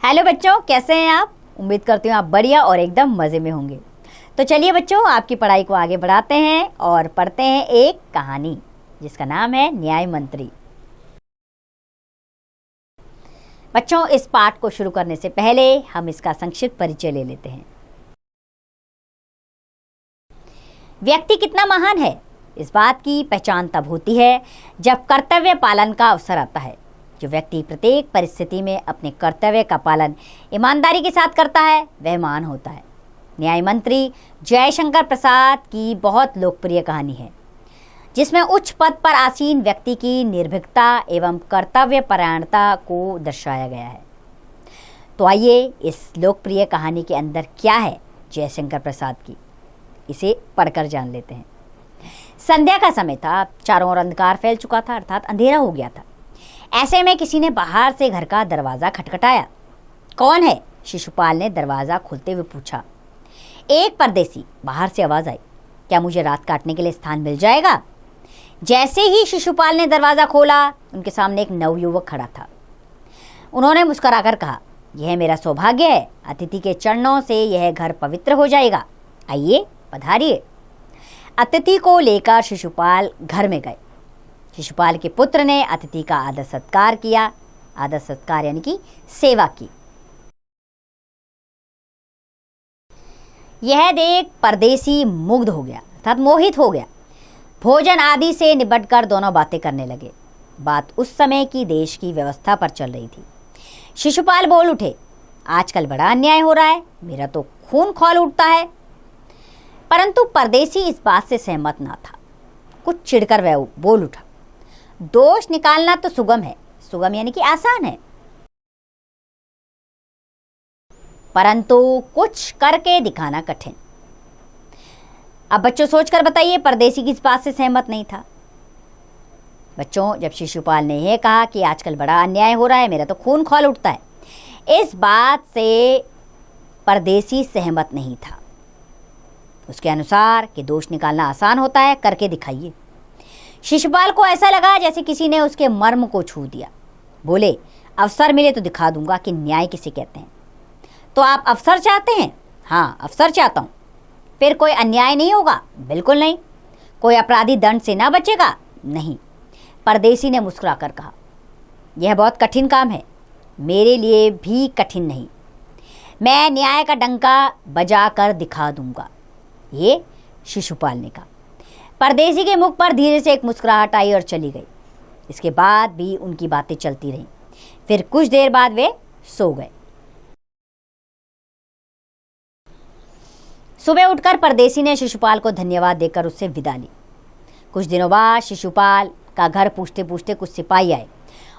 Hello बच्चों, कैसे हैं आप। उम्मीद करती हूँ आप बढ़िया और एकदम मज़े में होंगे। तो चलिए बच्चों, आपकी पढ़ाई को आगे बढ़ाते हैं और पढ़ते हैं एक कहानी जिसका नाम है न्याय मंत्री। बच्चों, इस पाठ को शुरू करने से पहले हम इसका संक्षिप्त परिचय ले लेते हैं। व्यक्ति कितना महान है, इस बात की पहचान तब होती है जब कर्तव्य पालन का अवसर आता है। जो व्यक्ति प्रत्येक परिस्थिति में अपने कर्तव्य का पालन ईमानदारी के साथ करता है वह महान होता है। न्याय मंत्री जयशंकर प्रसाद की बहुत लोकप्रिय कहानी है जिसमें उच्च पद पर आसीन व्यक्ति की निर्भीकता एवं कर्तव्य परायणता को दर्शाया गया है। तो आइए इस लोकप्रिय कहानी के अंदर क्या है जयशंकर प्रसाद की, इसे पढ़कर जान लेते हैं। संध्या का समय था, चारों ओर अंधकार फैल चुका था, अर्थात अंधेरा हो गया था। ऐसे में किसी ने बाहर से घर का दरवाजा खटखटाया। कौन है? शिशुपाल ने दरवाजा खोलते हुए पूछा। एक परदेसी, बाहर से आवाज आई। क्या मुझे रात काटने के लिए स्थान मिल जाएगा? जैसे ही शिशुपाल ने दरवाजा खोला, उनके सामने एक नवयुवक खड़ा था। उन्होंने मुस्कुराकर कहा, यह मेरा सौभाग्य है, अतिथि के चरणों से यह घर पवित्र हो जाएगा। आइए, पधारिए। अतिथि को लेकर शिशुपाल घर में गए। शिशुपाल के पुत्र ने अतिथि का आदर सत्कार किया। आदर सत्कार यानी कि सेवा की। यह देख परदेसी मुग्ध हो गया, अर्थात मोहित हो गया। भोजन आदि से निबटकर दोनों बातें करने लगे। बात उस समय की देश की व्यवस्था पर चल रही थी। शिशुपाल बोल उठे, आजकल बड़ा अन्याय हो रहा है, मेरा तो खून खौल उठता है। परंतु परदेसी इस बात से सहमत ना था। कुछ चिढ़कर वह बोल उठा, दोष निकालना तो सुगम है, सुगम यानी कि आसान है, परंतु कुछ करके दिखाना कठिन। अब बच्चों सोचकर बताइए, परदेसी किस बात से सहमत नहीं था। बच्चों, जब शिशुपाल ने यह कहा कि आजकल बड़ा अन्याय हो रहा है, मेरा तो खून खौल उठता है, इस बात से परदेसी सहमत नहीं था। उसके अनुसार कि दोष निकालना आसान होता है, करके दिखाइए। शिशुपाल को ऐसा लगा जैसे किसी ने उसके मर्म को छू दिया। बोले, अवसर मिले तो दिखा दूंगा कि न्याय किसे कहते हैं। तो आप अवसर चाहते हैं? हाँ, अवसर चाहता हूँ। फिर कोई अन्याय नहीं होगा? बिल्कुल नहीं। कोई अपराधी दंड से ना बचेगा? नहीं। परदेसी ने मुस्कुराकर कहा, यह बहुत कठिन काम है, मेरे लिए भी कठिन नहीं। मैं न्याय का डंका बजा कर दिखा दूंगा। ये शिशुपाल ने कहा। परदेसी के मुख पर धीरे से एक मुस्कुराहट आई और चली गई। इसके बाद भी उनकी बातें चलती रहीं। फिर कुछ देर बाद वे सो गए। सुबह उठकर परदेसी ने शिशुपाल को धन्यवाद देकर उससे विदा ली। कुछ दिनों बाद शिशुपाल का घर पूछते पूछते कुछ सिपाही आए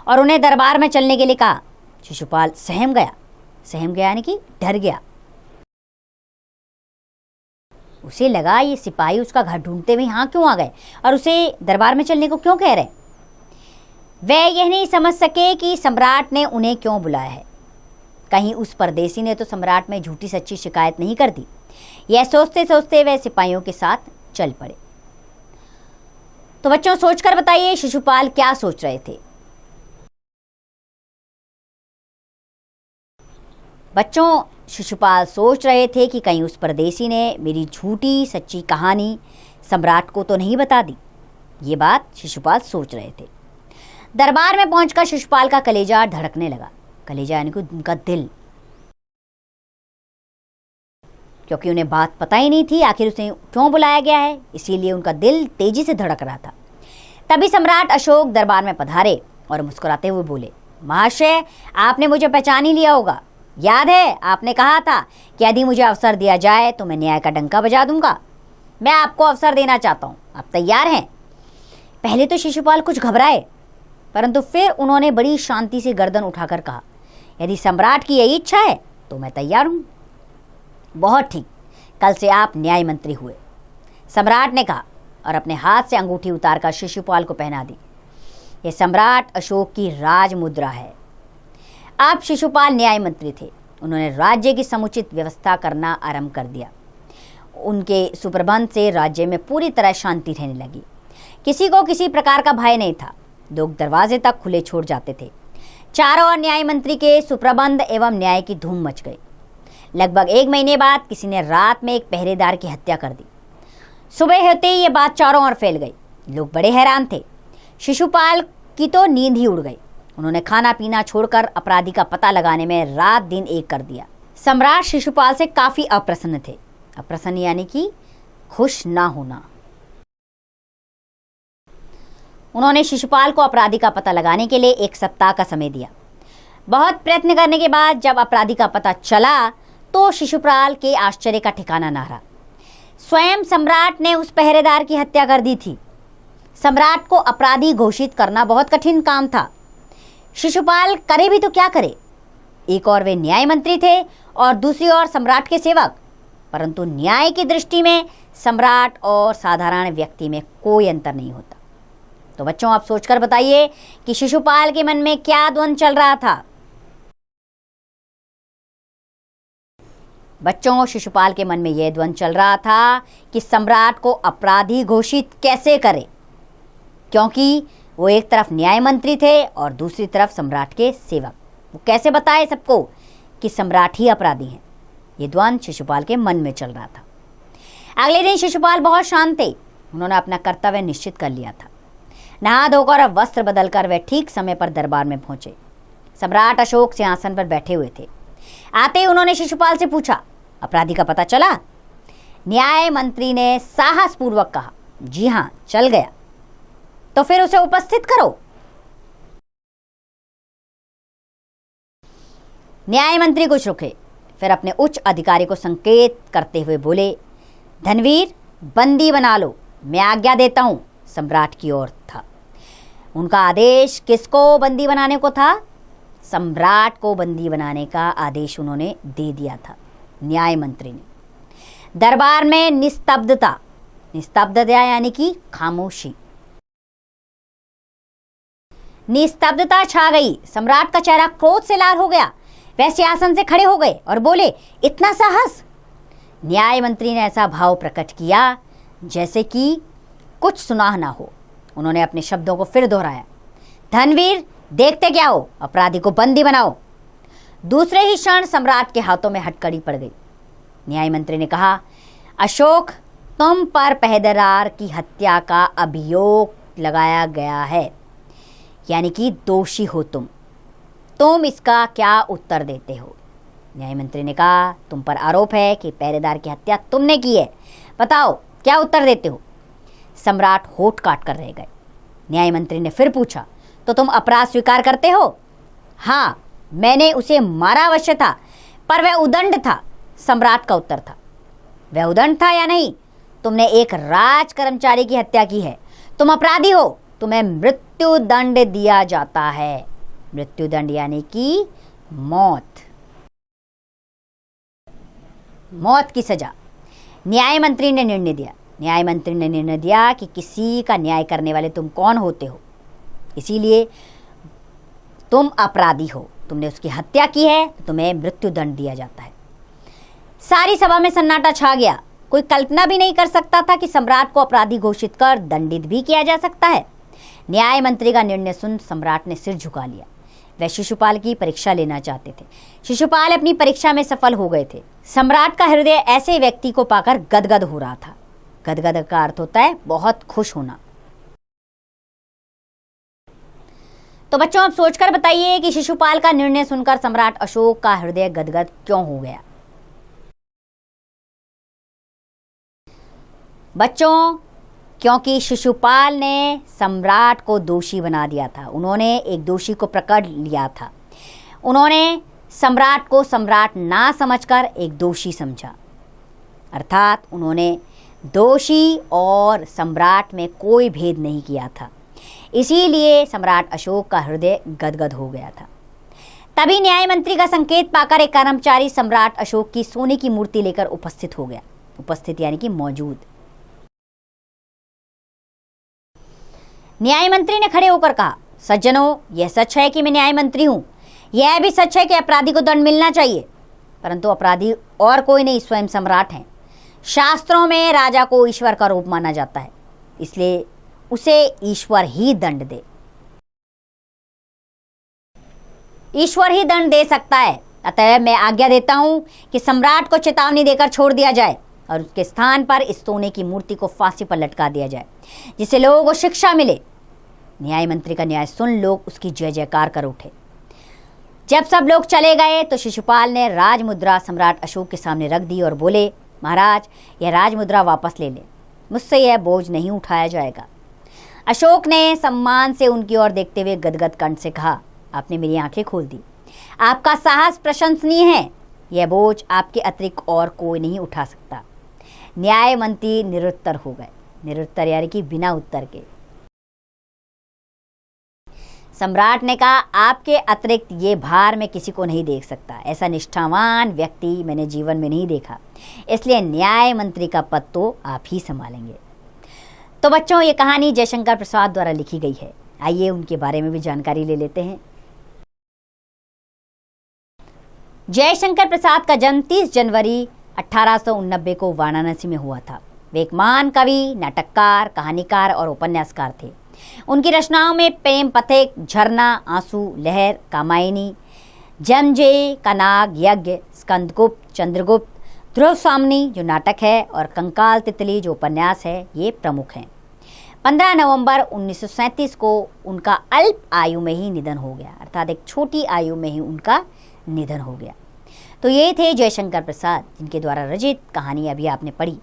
और उन्हें दरबार में चलने के लिए कहा। शिशुपाल सहम गया यानी कि डर गया। उसे लगा ये सिपाही उसका घर ढूंढते हुए यहाँ क्यों आ गए और उसे दरबार में चलने को क्यों कह रहे। वह यह नहीं समझ सके कि सम्राट ने उन्हें क्यों बुलाया है। कहीं उस परदेसी ने तो सम्राट में झूठी सच्ची शिकायत नहीं कर दी। यह सोचते सोचते वह सिपाहियों के साथ चल पड़े। तो बच्चों सोचकर बताइए, शिशुपाल क्या सोच रहे थे। बच्चों, शिशुपाल सोच रहे थे कि कहीं उस परदेसी ने मेरी झूठी सच्ची कहानी सम्राट को तो नहीं बता दी। ये बात शिशुपाल सोच रहे थे। दरबार में पहुंचकर शिशुपाल का कलेजा धड़कने लगा। कलेजा यानी कि उनका दिल, क्योंकि उन्हें बात पता ही नहीं थी आखिर उसे क्यों बुलाया गया है, इसीलिए उनका दिल तेजी से धड़क रहा था। तभी सम्राट अशोक दरबार में पधारे और मुस्कुराते हुए बोले, महाशय, आपने मुझे पहचान ही लिया होगा। याद है, आपने कहा था कि यदि मुझे अवसर दिया जाए तो मैं न्याय का डंका बजा दूंगा। मैं आपको अवसर देना चाहता हूँ, आप तैयार हैं? पहले तो शिशुपाल कुछ घबराए, परंतु फिर उन्होंने बड़ी शांति से गर्दन उठाकर कहा, यदि सम्राट की यही इच्छा है तो मैं तैयार हूँ। बहुत ठीक, कल से आप न्याय मंत्री हुए, सम्राट ने कहा और अपने हाथ से अंगूठी उतारकर शिशुपाल को पहना दी। यह सम्राट अशोक की राज मुद्रा है। अब शिशुपाल न्याय मंत्री थे। उन्होंने राज्य की समुचित व्यवस्था करना आरंभ कर दिया। उनके सुप्रबंध से राज्य में पूरी तरह शांति रहने लगी। किसी को किसी प्रकार का भय नहीं था। लोग दरवाजे तक खुले छोड़ जाते थे। चारों ओर न्याय मंत्री के सुप्रबंध एवं न्याय की धूम मच गई। लगभग 1 महीने बाद किसी ने रात में एक पहरेदार की हत्या कर दी। सुबह होते ही ये बात चारों ओर फैल गई। लोग बड़े हैरान थे। शिशुपाल की तो नींद ही उड़ गई। उन्होंने खाना पीना छोड़कर अपराधी का पता लगाने में रात दिन एक कर दिया। सम्राट शिशुपाल से काफी अप्रसन्न थे। अप्रसन्न यानी कि खुश ना होना। उन्होंने शिशुपाल को अपराधी का पता लगाने के लिए 1 सप्ताह का समय दिया। बहुत प्रयत्न करने के बाद जब अपराधी का पता चला तो शिशुपाल के आश्चर्य का ठिकाना ना रहा। स्वयं सम्राट ने उस पहरेदार की हत्या कर दी थी। सम्राट को अपराधी घोषित करना बहुत कठिन काम था। शिशुपाल करे भी तो क्या करे। एक और वे न्याय मंत्री थे और दूसरी ओर सम्राट के सेवक। परंतु न्याय की दृष्टि में सम्राट और साधारण व्यक्ति में कोई अंतर नहीं होता। तो बच्चों, आप सोचकर बताइए कि शिशुपाल के मन में क्या द्वंद्व चल रहा था। बच्चों, शिशुपाल के मन में यह द्वंद्व चल रहा था कि सम्राट को अपराधी घोषित कैसे करे, क्योंकि वो एक तरफ न्याय मंत्री थे और दूसरी तरफ सम्राट के सेवक। वो कैसे बताए सबको कि सम्राट ही अपराधी हैं। ये द्वंद्व शिशुपाल के मन में चल रहा था। अगले दिन शिशुपाल बहुत शांत थे। उन्होंने अपना कर्तव्य निश्चित कर लिया था। नहा धोकर और वस्त्र बदलकर वे ठीक समय पर दरबार में पहुंचे। सम्राट अशोक सिंहासन पर बैठे हुए थे। आते ही उन्होंने शिशुपाल से पूछा, अपराधी का पता चला? न्याय मंत्री ने साहसपूर्वक कहा, जी हाँ, चल गया। तो फिर उसे उपस्थित करो। न्याय मंत्री कुछ रुके, फिर अपने उच्च अधिकारी को संकेत करते हुए बोले, धनवीर, बंदी बना लो, मैं आज्ञा देता हूं। सम्राट की ओर था। उनका आदेश किसको बंदी बनाने को था? सम्राट को बंदी बनाने का आदेश उन्होंने दे दिया था, न्याय मंत्री ने। दरबार में निस्तब्धता। निस्तब्धता यानी कि खामोशी। निस्तब्धता छा गई। सम्राट का चेहरा क्रोध से लाल हो गया। वह सिंहासन से खड़े हो गए और बोले, इतना साहस? न्याय मंत्री ने ऐसा भाव प्रकट किया जैसे कि कुछ सुना ना हो। उन्होंने अपने शब्दों को फिर दोहराया, धनवीर, देखते क्या हो, अपराधी को बंदी बनाओ। दूसरे ही क्षण सम्राट के हाथों में हथकड़ी पड़ गई। न्याय मंत्री ने कहा, अशोक, तुम पर पहरेदार की हत्या का अभियोग लगाया गया है, यानी कि दोषी हो तुम इसका क्या उत्तर देते हो? न्याय मंत्री ने कहा, तुम पर आरोप है कि पहरेदार की हत्या तुमने की है, बताओ क्या उत्तर देते हो? सम्राट होठ काट कर रह गए। न्याय मंत्री ने फिर पूछा, तो तुम अपराध स्वीकार करते हो? हाँ, मैंने उसे मारा अवश्य था, पर वह उदंड था। सम्राट का उत्तर था। वह उदंड था या नहीं? तुमने एक राज कर्मचारी की हत्या की है, तुम अपराधी हो, तुम्हें मृत्यु दंड दिया जाता है। मृत्यु दंड यानी कि मौत। मौत की सजा। न्याय मंत्री ने निर्णय दिया। न्याय मंत्री ने निर्णय दिया कि किसी का न्याय करने वाले तुम कौन होते हो, इसीलिए तुम अपराधी हो। तुमने उसकी हत्या की है तो तुम्हें मृत्यु दंड दिया जाता है। सारी सभा में सन्नाटा छा गया। कोई कल्पना भी नहीं कर सकता था कि सम्राट को अपराधी घोषित कर दंडित भी किया जा सकता है। न्याय मंत्री का निर्णय सुन सम्राट ने सिर झुका लिया। वह शिशुपाल की परीक्षा लेना चाहते थे। शिशुपाल अपनी परीक्षा में सफल हो गए थे। सम्राट का हृदय ऐसे व्यक्ति को पाकर गदगद हो रहा था। गदगद का अर्थ होता है बहुत खुश होना। तो बच्चों, आप सोचकर बताइए कि शिशुपाल का निर्णय सुनकर सम्राट अशोक का हृदय गदगद क्यों हो गया। बच्चों, क्योंकि शिशुपाल ने सम्राट को दोषी बना दिया था। उन्होंने एक दोषी को पकड़ लिया था। उन्होंने सम्राट को सम्राट ना समझकर एक दोषी समझा। अर्थात उन्होंने दोषी और सम्राट में कोई भेद नहीं किया था। इसीलिए सम्राट अशोक का हृदय गदगद हो गया था। तभी न्याय मंत्री का संकेत पाकर एक कर्मचारी सम्राट अशोक की सोने की मूर्ति लेकर उपस्थित हो गया। उपस्थित यानी कि मौजूद। न्याय मंत्री ने खड़े होकर कहा, सज्जनों, यह सच है कि मैं न्याय मंत्री हूं। यह भी सच है कि अपराधी को दंड मिलना चाहिए, परंतु अपराधी और कोई नहीं, स्वयं सम्राट हैं। शास्त्रों में राजा को ईश्वर का रूप माना जाता है, इसलिए उसे ईश्वर ही दंड दे। ईश्वर ही दंड दे सकता है। अतः मैं आज्ञा देता हूं कि सम्राट को चेतावनी देकर छोड़ दिया जाए और उसके स्थान पर इस सोने की मूर्ति को फांसी पर लटका दिया जाए, जिससे लोगों को शिक्षा मिले। न्याय मंत्री का न्याय सुन लोग उसकी जय जयकार कर उठे। जब सब लोग चले गए तो शिशुपाल ने राजमुद्रा सम्राट अशोक के सामने रख दी और बोले, महाराज, यह राजमुद्रा वापस ले लें, मुझसे यह बोझ नहीं उठाया जाएगा। अशोक ने सम्मान से उनकी ओर देखते हुए गदगद कंठ से कहा, आपने मेरी आंखें खोल दी। आपका साहस प्रशंसनीय है। यह बोझ आपके अतिरिक्त और कोई नहीं उठा सकता। न्याय मंत्री निरुत्तर हो गए। निरुत्तर यानी कि बिना उत्तर के। सम्राट ने कहा, आपके अतिरिक्त ये भार मैं किसी को नहीं देख सकता। ऐसा निष्ठावान व्यक्ति मैंने जीवन में नहीं देखा, इसलिए न्याय मंत्री का पद तो आप ही संभालेंगे। तो बच्चों, ये कहानी जयशंकर प्रसाद द्वारा लिखी गई है। आइए उनके बारे में भी जानकारी ले लेते हैं। जयशंकर प्रसाद का जन्म 30 जनवरी 1889 को वाराणसी में हुआ था। वे एक महान कवि, नाटककार, कहानीकार और उपन्यासकार थे। उनकी रचनाओं में प्रेम पथिक, झरना, आंसू, लहर, कामायनी, जमजे का नाग, यज्ञ, स्कंदगुप्त, चंद्रगुप्त, ध्रुव सामनी जो नाटक है और कंकाल तितली जो उपन्यास है, ये प्रमुख हैं। 15 नवंबर 1937 को उनका अल्प आयु में ही निधन हो गया, अर्थात एक छोटी आयु में ही उनका निधन हो गया। तो ये थे जयशंकर प्रसाद, जिनके द्वारा रचित कहानी अभी आपने पढ़ी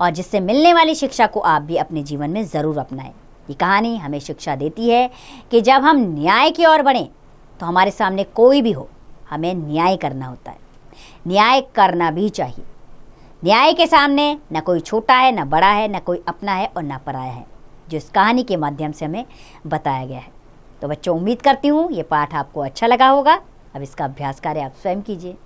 और जिससे मिलने वाली शिक्षा को आप भी अपने जीवन में ज़रूर अपनाएं। ये कहानी हमें शिक्षा देती है कि जब हम न्याय की ओर बढ़ें तो हमारे सामने कोई भी हो, हमें न्याय करना होता है। न्याय करना भी चाहिए। न्याय के सामने न कोई छोटा है, न बड़ा है, न कोई अपना है और न पराया है, जो इस कहानी के माध्यम से हमें बताया गया है। तो बच्चों, उम्मीद करती हूँ ये पाठ आपको अच्छा लगा होगा। अब इसका अभ्यास कार्य आप स्वयं कीजिए।